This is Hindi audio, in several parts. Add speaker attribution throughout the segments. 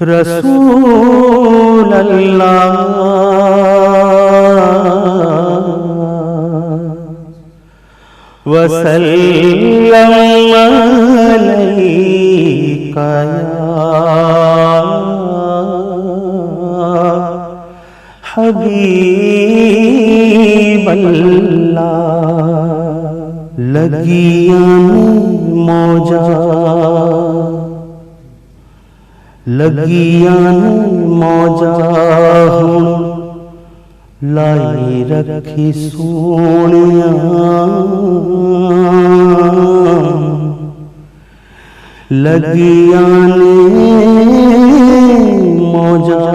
Speaker 1: रसूल अल्लाह वसल्लम अलैका या हबीब अल्लाह। लगियां मौजा लगियां मौजा हुण लाई रखी सोनिया। लगियां मौजा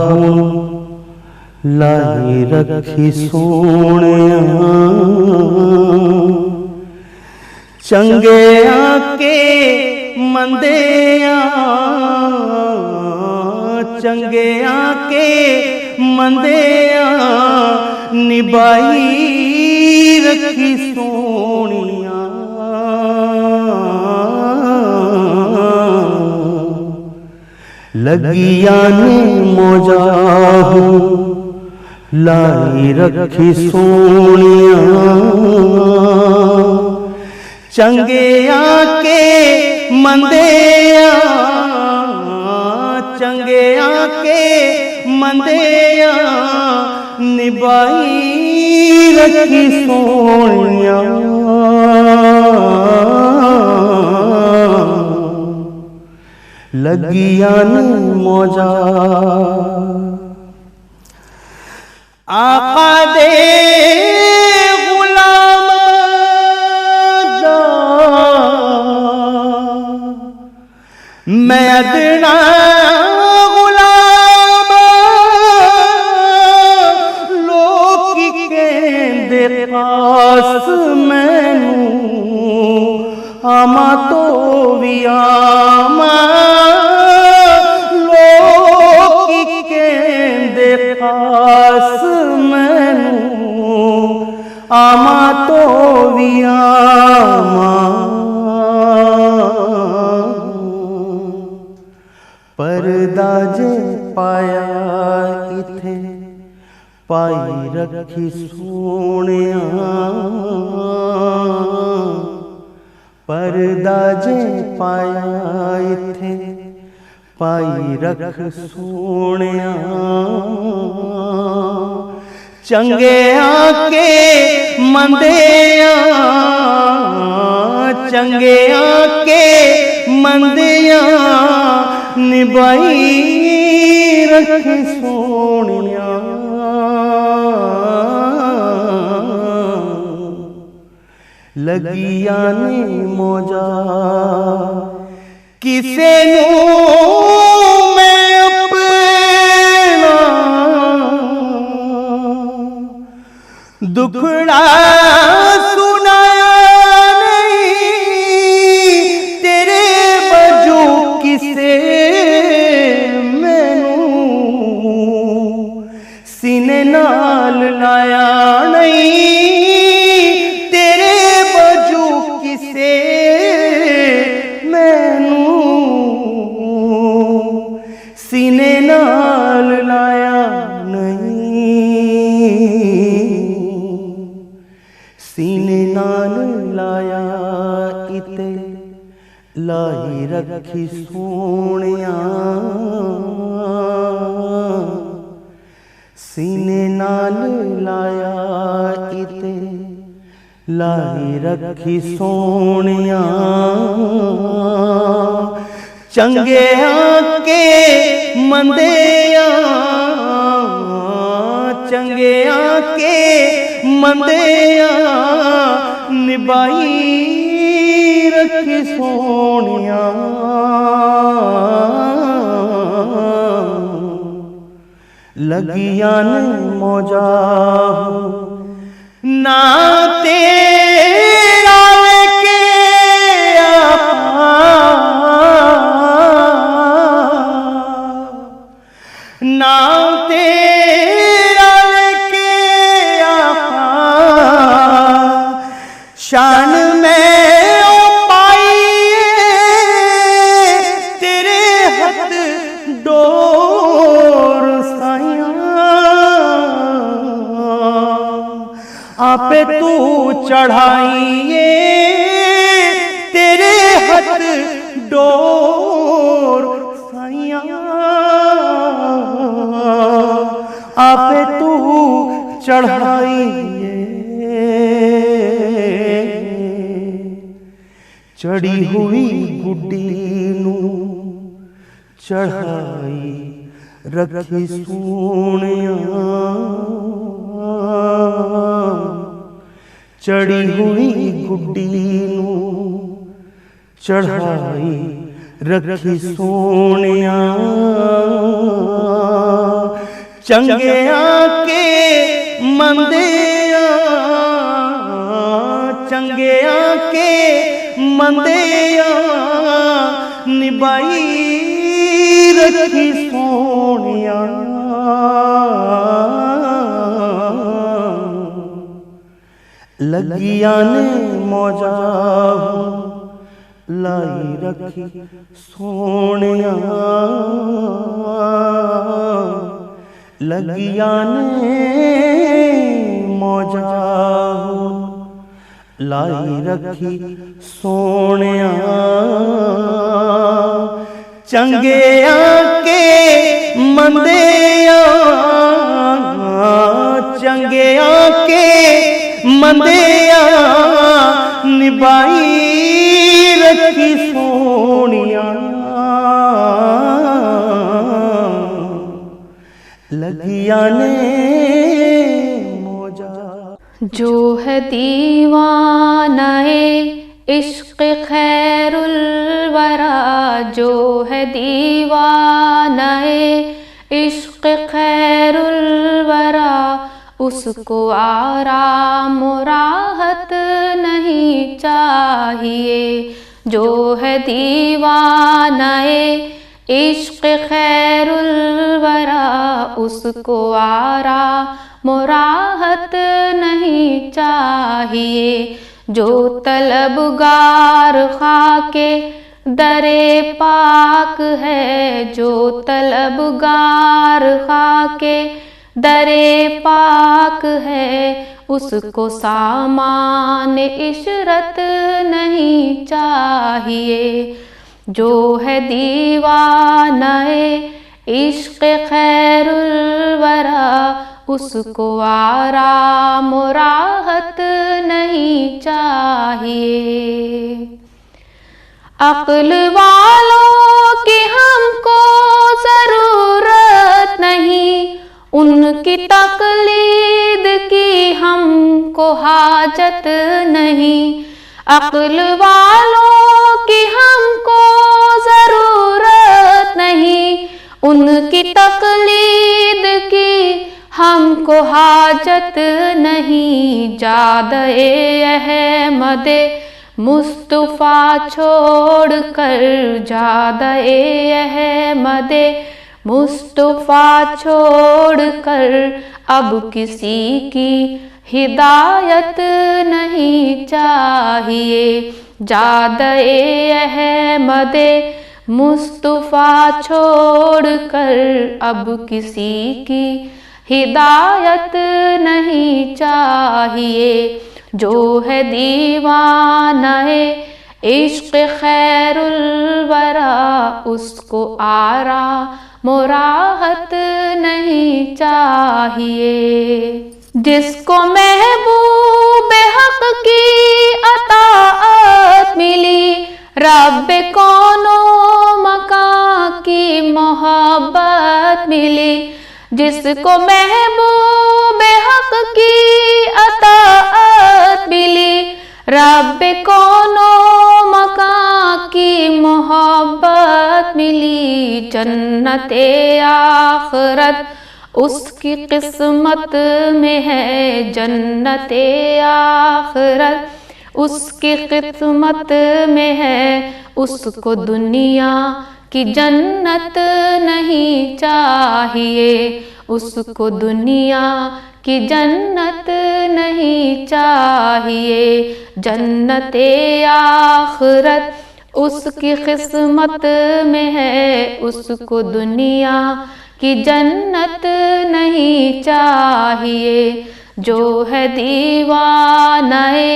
Speaker 1: हुण लाई रखी सोनिया। चंगे आके मंदिया चंगे आके मंदिया निभाई रखी सोनिया। लगियां मौजा लाई रखी सोनिया। चंगे आके मंदिया चंगे आके मंदिया निभाई रखी सोनिया। लगियां मौजा आका दे गुलाम दा मैं अदना गुलाम लोग कहंदे खास मैनू आमा तो भी आमा। लोग कहंदे खास मैनू आमा तो भी आमा। पर्दा जे पाया इथे पाई रखी सोनिया। पर्दा जे पाया इथे पाई रख सोनिया। चंगे आके मंदिया चंगे आके मंदिया निभाई रख सोनिया। लगियां मौजा किसे नू मैं अपना दुखड़ा सुनाया नहीं। तेरे बजू किसे मैनू सीने नाल लाया नहीं। तेरे बजू किसे मैनू सीने नाल लाया नहीं। सीने नाल लाया इते लाई रखी सोनिया। सीने नाल लाया इते लाई रखी सोनिया। चंगे आके मंदिया चंगे आके मंदिया निभाई रखी सोनिया। लगियां मौजा ना तेरा लेके ना तेरा लेके शान में ओ पाइए तेरे हथ डोर साइयां, आपे तू चढ़ाइए तेरे हथ डोर साइयां, आपे तू चढ़ाइए। चढ़ी हुई गुड्डी नू चढ़ाई रखी सोनिया, चढ़ी हुई गुड्डी नू चढ़ाई रखी सोनिया, चंगिया के मंदिया, चंगिया के मंदिया निभाई रखी सोनिया, लगिया ने मौजा लाई रखी सोनिया, लगिया ने मौजा लाई रखी सोनिया, चंगिया के मंदिया, चंगिया के मंदिया निभाई रखी सोनिया, लगिया ने मौजा।
Speaker 2: जो है दीवानाए इश्क़ खैरुल वरा, जो है दीवानाए इश्क़ खैरुल वरा, उसको आराम राहत नहीं चाहिए। जो है दीवानाए इश्क़ खैरुल वरा, उसको आराम राहत नहीं चाहिए। जो तलबगार खाके दरे पाक है, जो तलबगार खाके दरे पाक है, उसको सामान इशरत नहीं चाहिए। जो है दीवानाए इश्क़ खैरुल वरा, उसको आराम राहत नहीं चाहिए। अक्ल वालों की हमको ज़रूरत नहीं, उनकी तक़लीद की हमको हाजत नहीं। अक्ल वालों की हमको ज़रूरत नहीं, उनकी तक़लीद की हमको हाजत नहीं। जादे अहमदे मुस्तफ़ा छोड़ कर, जादे अहमदे मुस्तफ़ा छोड़ कर, अब किसी की हिदायत नहीं चाहिए। जादे अहमदे मुस्तफ़ा छोड़ कर, अब किसी की हिदायत नहीं चाहिए। जो है दीवानाए इश्क़ खैरुल वरा, उसको आराम राहत नहीं चाहिए। जिसको महबूब हक़ की अताअत मिली, रब्बे कौनो मकां की मोहब्बत मिली। जिसको महबूब हक़ की अताअत मिली, रब्बे कौनो मकां की मोहब्बत मिली। जन्नते आखिरत उसकी किस्मत में है, जन्नते आखिरत उसकी किस्मत में है। उसको दुनिया की जन्नत नहीं चाहिए, उसको दुनिया कि जन्नत नहीं चाहिए। जन्नते आखिरत उसकी किस्मत में है, उसको दुनिया की जन्नत नहीं चाहिए। जो है दीवानाए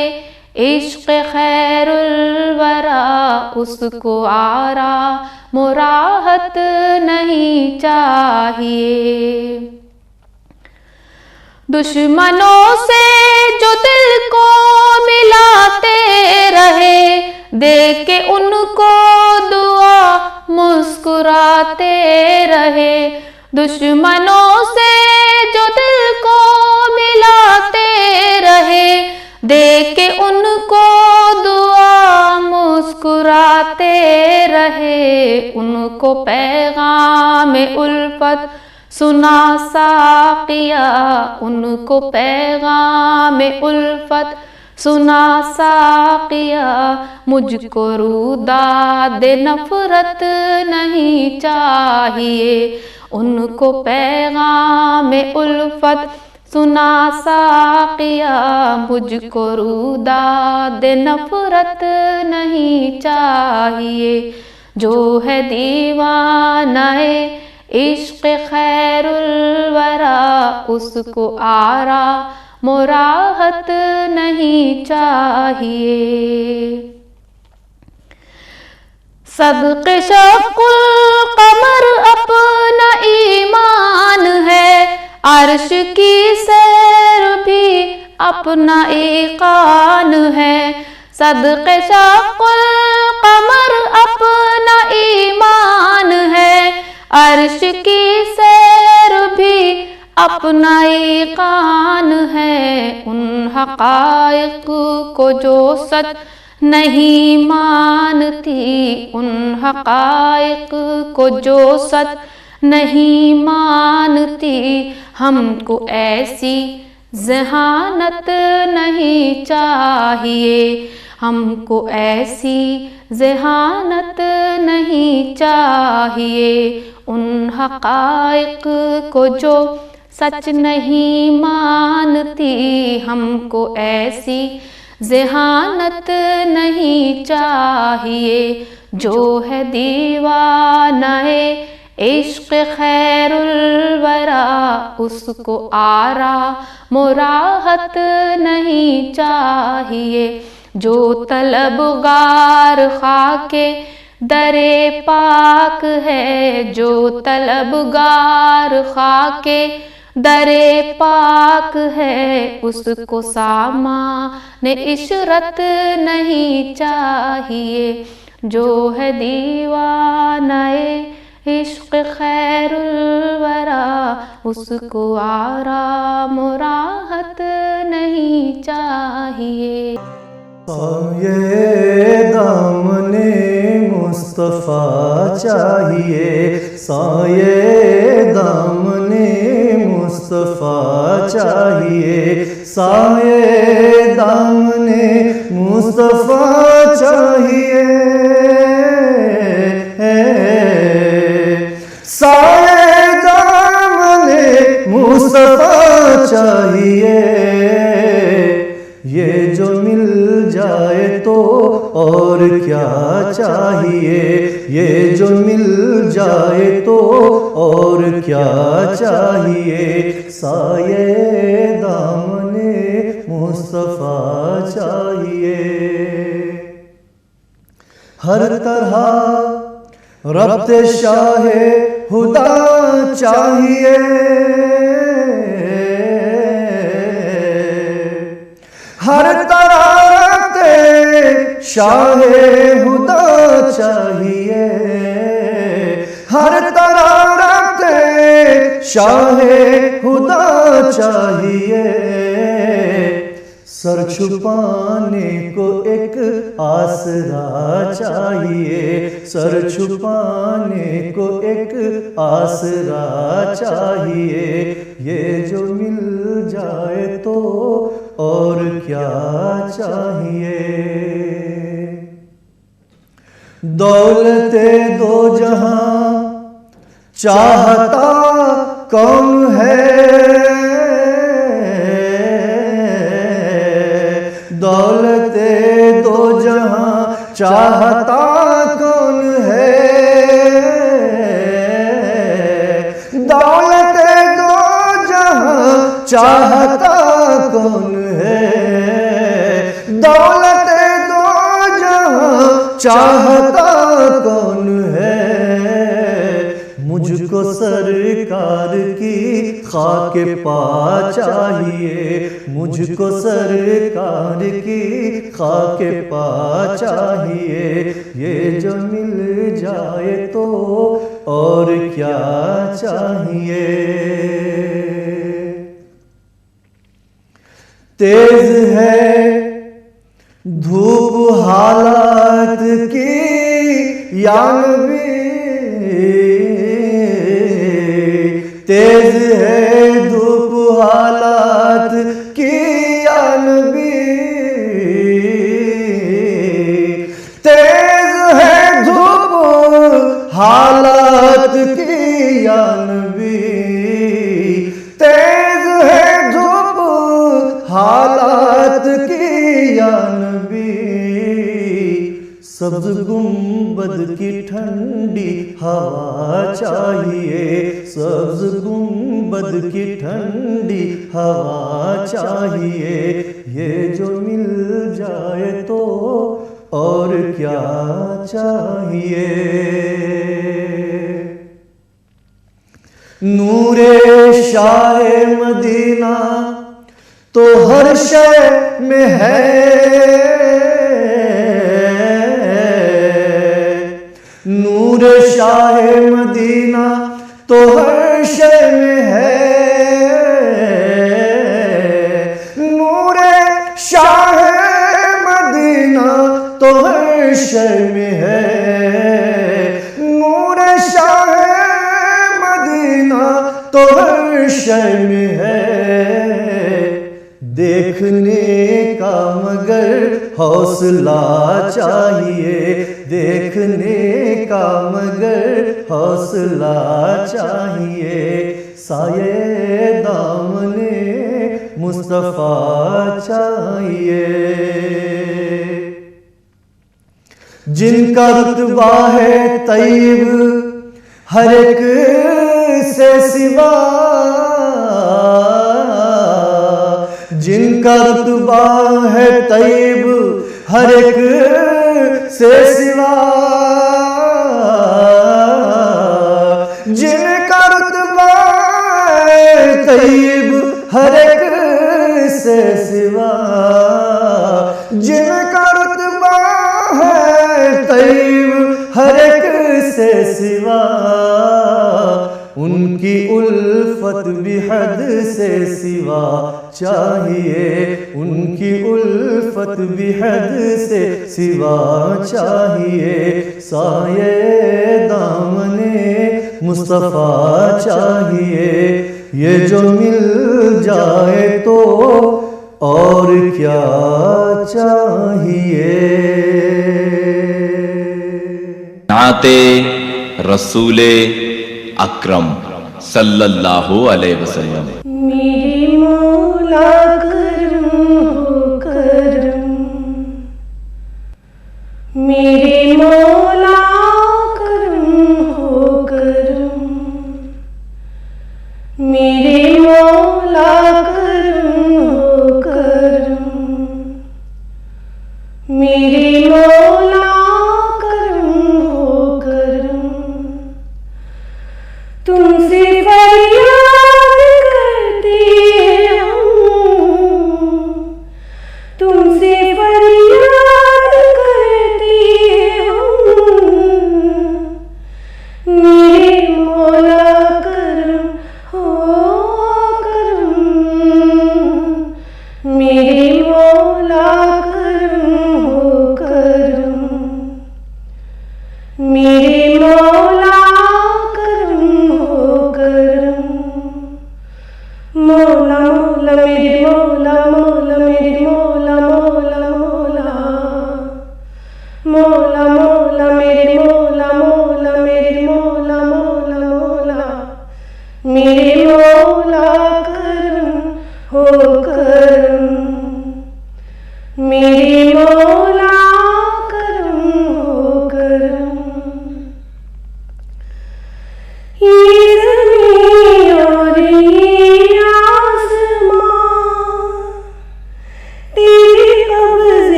Speaker 2: इश्क खैरुल वरा, उसको आरा मुराहत नहीं चाहिए। दुश्मनों से जो दिल को मिलाते रहे, दे के उनको दुआ मुस्कुराते रहे। दुश्मनों से जो दिल को मिलाते रहे, दे के उनको दुआ मुस्कुराते रहे। उनको पैगाम उल्फत सुना साकिया, उनको पैगाम उल्फत सुना साकिया। मुझको रूदाद नफरत नहीं चाहिए। उनको पैगाम उल्फत सुना साकिया, मुझको रूदाद नफरत नहीं चाहिए। जो है दीवानाए इश्क खैरुल वरा, उसको आरा मुराहत नहीं चाहिए। सदक़े शक़ुल क़मर अपना ईमान है, अर्श की सैर भी अपना ईकान है। सदक़े शक़ुल क़मर अपना ईमान है, अर्श की सैर भी अपना ईकान है। उन हक़ाइक़ को जो सच नहीं मानती, उन हक़ाइक़ को जो सच नहीं मानती, हमको ऐसी ज़हानत नहीं चाहिए। हमको ऐसी ज़हानत नहीं चाहिए। उन हक़ाइक़ को जो सच नहीं मानती, हमको ऐसी ज़हानत नहीं चाहिए। जो है दीवानाए इश्क खैरुल वरा, उसको आरा मुराहत नहीं चाहिए। जो तलबगार खाके दरे पाक है, जो तलबगार खाके दरे पाक है, उसको सामान इशरत नहीं चाहिए। जो है दीवानाए इश्क खैरुल वरा, उसको आराम राहत नहीं चाहिए।
Speaker 3: साये दामने मुस्तफ़ा चाहिए, साये दामने मुस्तफ़ा चाहिए, साये दामने मुस्तफ़ा चाहिए, साये दामने मुस्तफ़ा चाहिए। ये जो मिल जाए तो और क्या चाहिए, ये जो मिल जाए तो और क्या चाहिए। साये दामने मुस्तफ़ा चाहिए। हर तरह रब्ते शाहे खुदा चाहिए, हर तरह ते शाहे खुदा चाहिए, हर तरह ते शाहे खुदा चाहिए। सर छुपाने को एक आसरा चाहिए, सर छुपाने को एक आसरा चाहिए। ये जो मिल जाए तो और क्या चाहिए। दौलते दो जहां चाहता कौन है, चाहता कौन है, दौलत दो जहां चाहता कौन है, दौलत दो जहां चाहता कौन है। मुझको सरकार की खाक पा चाहिए, मुझको सरकार की खाक पा चाहिए। ये जो मिल जाए तो और क्या चाहिए। तेज है धूप हालात की या नबी, तेज है धूप हालात की या नबी, तेज है धूप हालात की या नबी, तेज है धूप हालात की या नबी। सब्ज गुंबद की ठंडी हवा चाहिए, सब्ज गुंबद की ठंडी हवा चाहिए। ये जो मिल जाए तो और क्या चाहिए। नूरे शाहे मदीना तो हर शय में है, नूर शाहे मदीना तो हर शय में है, नूर शाहे मदीना तो हर शय में है, नूर शाहे मदीना तो हर शय में है। देखने का मगर हौसला चाहिए, देखने का मगर हौसला चाहिए। साये दामने मुस्तफा चाहिए, जिनका रुतबा है तैयब हर एक से सिवा, जिनका रुतबा है तैयब हर एक से सिवा, जिनका रुतबा है तैयब हर एक से सिवा, जिनका रुतबा है तैयब हर एक से सिवा। उनकी उल्फत भी हद से सिवा चाहिए, उनकी उल्फत भी हद से सिवा चाहिए। साये दामने मुस्तफा चाहिए, ये जो मिल जाए तो और क्या चाहिए।
Speaker 4: नाते रसूले अकरम सल्लल्लाहु अलैहि वसल्लम।
Speaker 5: मेरे मौला करम हो करम, मेरे मौला करम हो करम, मेरे मौला करम हो करम, मेरे मौला करम हो करम। तुमसे फरियाद करते हम, तुमसे फरियाद करते हम। मेरे मौला करम हो करम, मेरे मौला करम हो करम।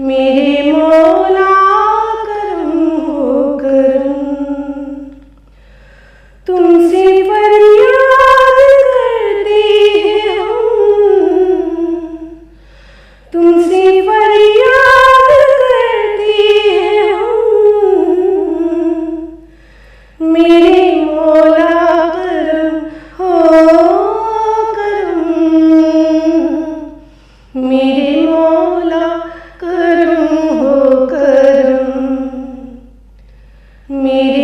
Speaker 5: मेरे मौला करम हो करम, तुमसे फरियाद करते हैं हम, तुमसे फरियाद करते हैं हम, मेरे मौला करम हो करम, मेरे मौला करम हो करम, मेरे